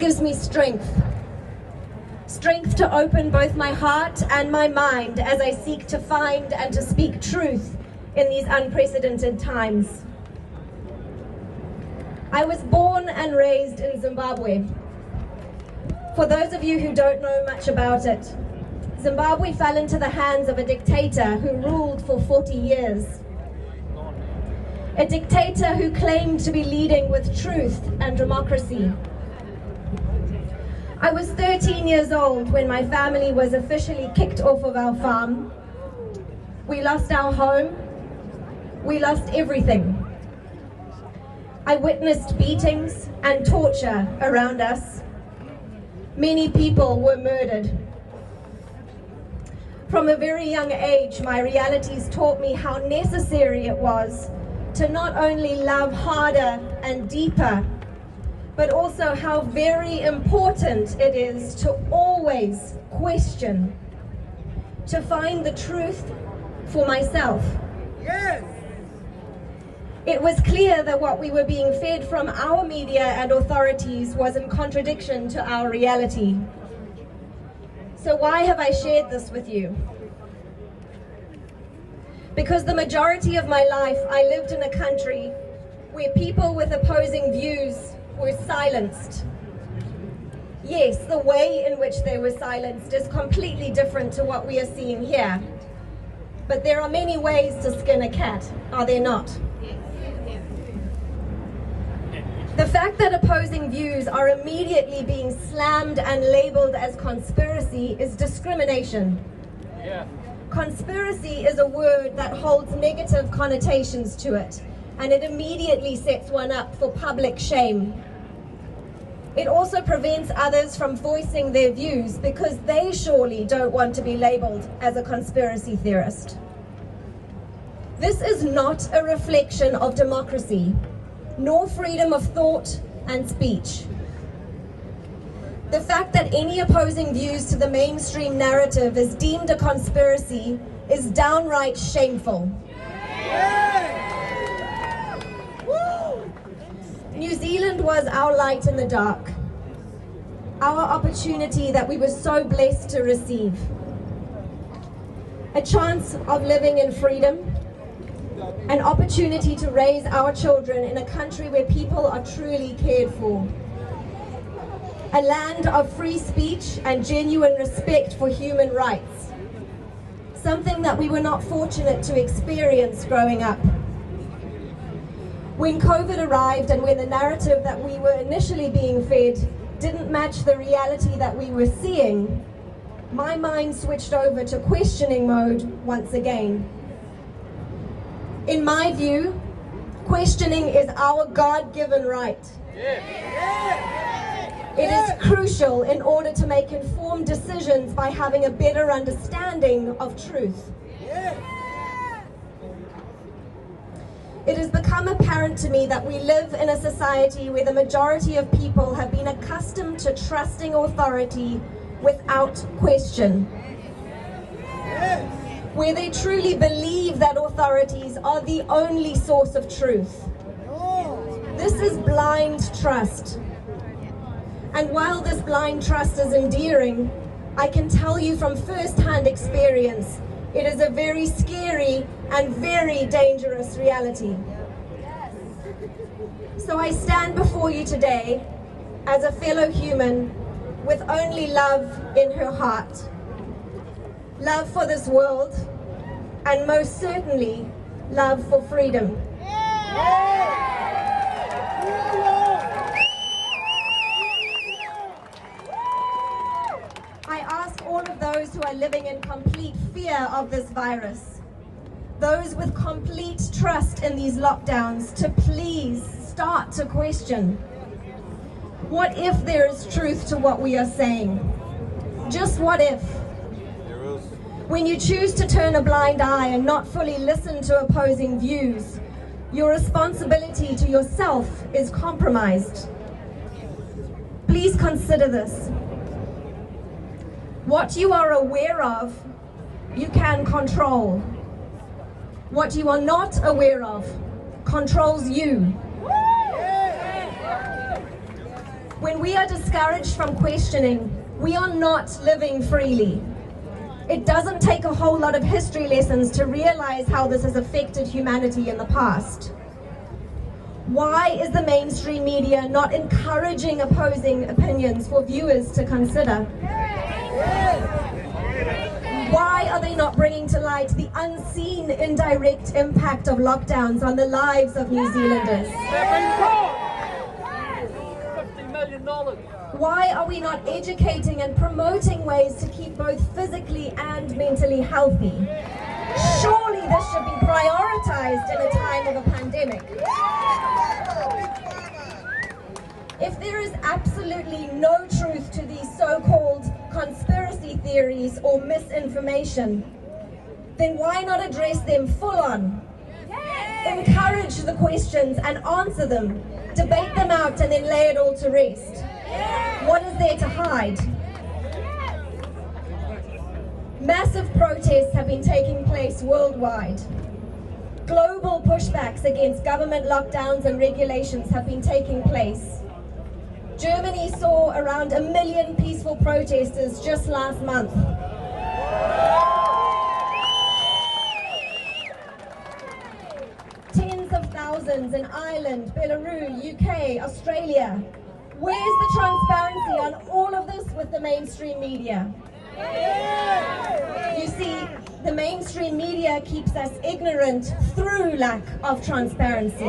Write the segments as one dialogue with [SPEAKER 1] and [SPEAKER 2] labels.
[SPEAKER 1] gives me strength. Strength to open both my heart and my mind as I seek to find and to speak truth in these unprecedented times. I was born and raised in Zimbabwe. For those of you who don't know much about it, Zimbabwe fell into the hands of a dictator who ruled for 40 years. A dictator who claimed to be leading with truth and democracy. I was 13 years old when my family was officially kicked off of our farm. We lost our home. We lost everything. I witnessed beatings and torture around us. Many people were murdered. From a very young age, my realities taught me how necessary it was to not only love harder and deeper, but also how very important it is to always question, to find the truth for myself. Yes. It was clear that what we were being fed from our media and authorities was in contradiction to our reality. So why have I shared this with you? Because the majority of my life I lived in a country where people with opposing views were silenced. Yes, the way in which they were silenced is completely different to what we are seeing here. But there are many ways to skin a cat, are there not? The fact that opposing views are immediately being slammed and labeled as conspiracy is discrimination. Yeah. Conspiracy is a word that holds negative connotations to it, and it immediately sets one up for public shame. It also prevents others from voicing their views because they surely don't want to be labeled as a conspiracy theorist. This is not a reflection of democracy, nor freedom of thought and speech. The fact that any opposing views to the mainstream narrative is deemed a conspiracy is downright shameful. New Zealand was our light in the dark, our opportunity that we were so blessed to receive. A chance of living in freedom, an opportunity to raise our children in a country where people are truly cared for. A land of free speech and genuine respect for human rights. Something that we were not fortunate to experience growing up. When COVID arrived and when the narrative that we were initially being fed didn't match the reality that we were seeing, my mind switched over to questioning mode once again. In my view, questioning is our God-given right. It is crucial in order to make informed decisions by having a better understanding of truth. It has become apparent to me that we live in a society where the majority of people have been accustomed to trusting authority without question. Where they truly believe that authorities are the only source of truth. This is blind trust. And while this blind trust is endearing, I can tell you from first-hand experience, it is a very scary and very dangerous reality. So I stand before you today as a fellow human with only love in her heart. Love for this world, and most certainly, love for freedom. I ask all of those who are living in complete fear of this virus, those with complete trust in these lockdowns, to please start to question. What if there is truth to what we are saying? Just what if? When you choose to turn a blind eye and not fully listen to opposing views, your responsibility to yourself is compromised. Please consider this. What you are aware of, you can control. What you are not aware of controls you. When we are discouraged from questioning, we are not living freely. It doesn't take a whole lot of history lessons to realize how this has affected humanity in the past. Why is the mainstream media not encouraging opposing opinions for viewers to consider? Why are they not bringing to light the unseen indirect impact of lockdowns on the lives of New Zealanders? $50 million. Why are we not educating and promoting ways to keep both physically and mentally healthy? Surely this should be prioritized in a time of a pandemic. If there is absolutely no truth to these so-called conspiracy theories or misinformation, then why not address them full on? Encourage the questions and answer them, debate them out and then lay it all to rest. What is there to hide? Massive protests have been taking place worldwide. Global pushbacks against government lockdowns and regulations have been taking place. Germany saw around 1 million peaceful protesters just last month. Tens of thousands in Ireland, Belarus, UK, Australia. Where's the transparency on all of this with the mainstream media? You see, the mainstream media keeps us ignorant through lack of transparency.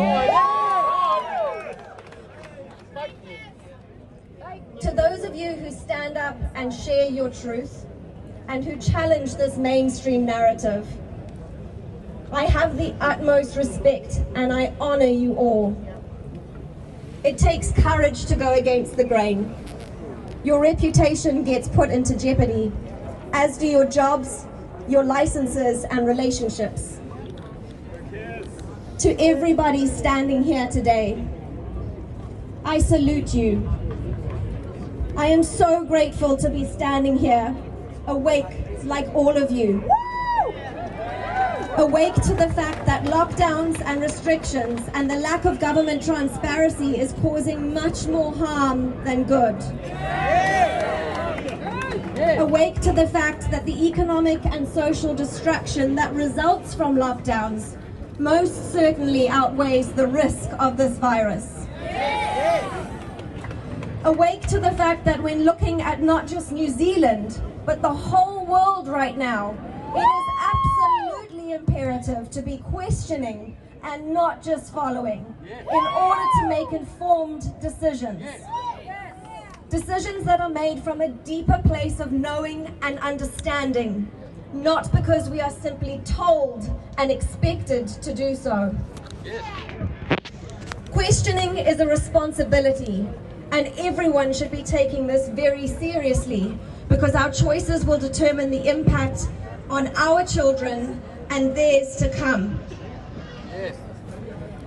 [SPEAKER 1] To those of you who stand up and share your truth and who challenge this mainstream narrative, I have the utmost respect and I honor you all. It takes courage to go against the grain. Your reputation gets put into jeopardy, as do your jobs, your licenses and relationships. To everybody standing here today, I salute you. I am so grateful to be standing here, awake like all of you. Awake to the fact that lockdowns and restrictions and the lack of government transparency is causing much more harm than good. Awake to the fact that the economic and social destruction that results from lockdowns most certainly outweighs the risk of this virus. Awake to the fact that when looking at not just New Zealand, but the whole world right now, it is absolutely imperative to be questioning and not just following in order to make informed decisions. Decisions that are made from a deeper place of knowing and understanding, not because we are simply told and expected to do so. Questioning is a responsibility, and everyone should be taking this very seriously, because our choices will determine the impact on our children and theirs to come.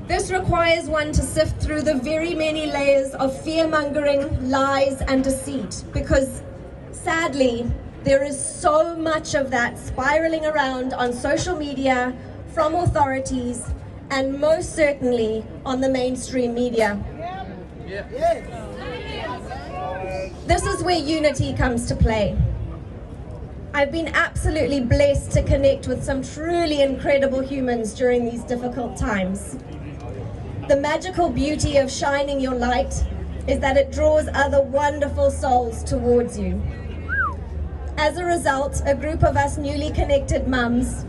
[SPEAKER 1] This requires one to sift through the very many layers of fear-mongering, lies and deceit, because sadly, there is so much of that spiraling around on social media, from authorities, and most certainly on the mainstream media. This is where unity comes to play. I've been absolutely blessed to connect with some truly incredible humans during these difficult times. The magical beauty of shining your light is that it draws other wonderful souls towards you. As a result, a group of us newly connected mums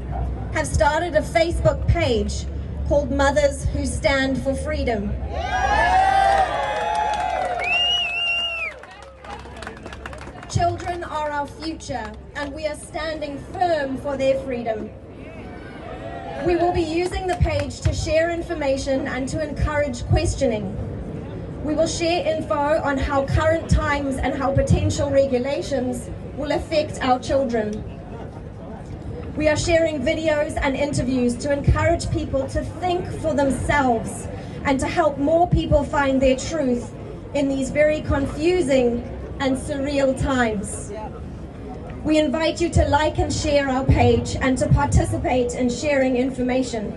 [SPEAKER 1] have started a Facebook page called Mothers Who Stand for Freedom. Children are our future, and we are standing firm for their freedom. We will be using the page to share information and to encourage questioning. We will share info on how current times and how potential regulations will affect our children. We are sharing videos and interviews to encourage people to think for themselves and to help more people find their truth in these very confusing and surreal times. We invite you to like and share our page and to participate in sharing information.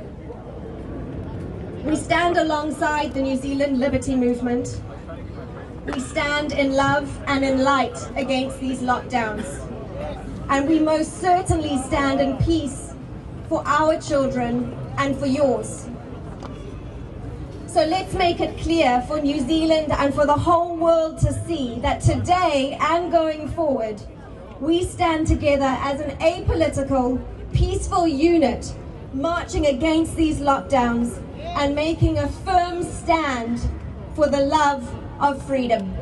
[SPEAKER 1] We stand alongside the New Zealand Liberty Movement. we stand in love and in light against these lockdowns. And we most certainly stand in peace for our children and for yours. So let's make it clear for New Zealand and for the whole world to see that today and going forward, we stand together as an apolitical, peaceful unit, marching against these lockdowns and making a firm stand for the love of freedom.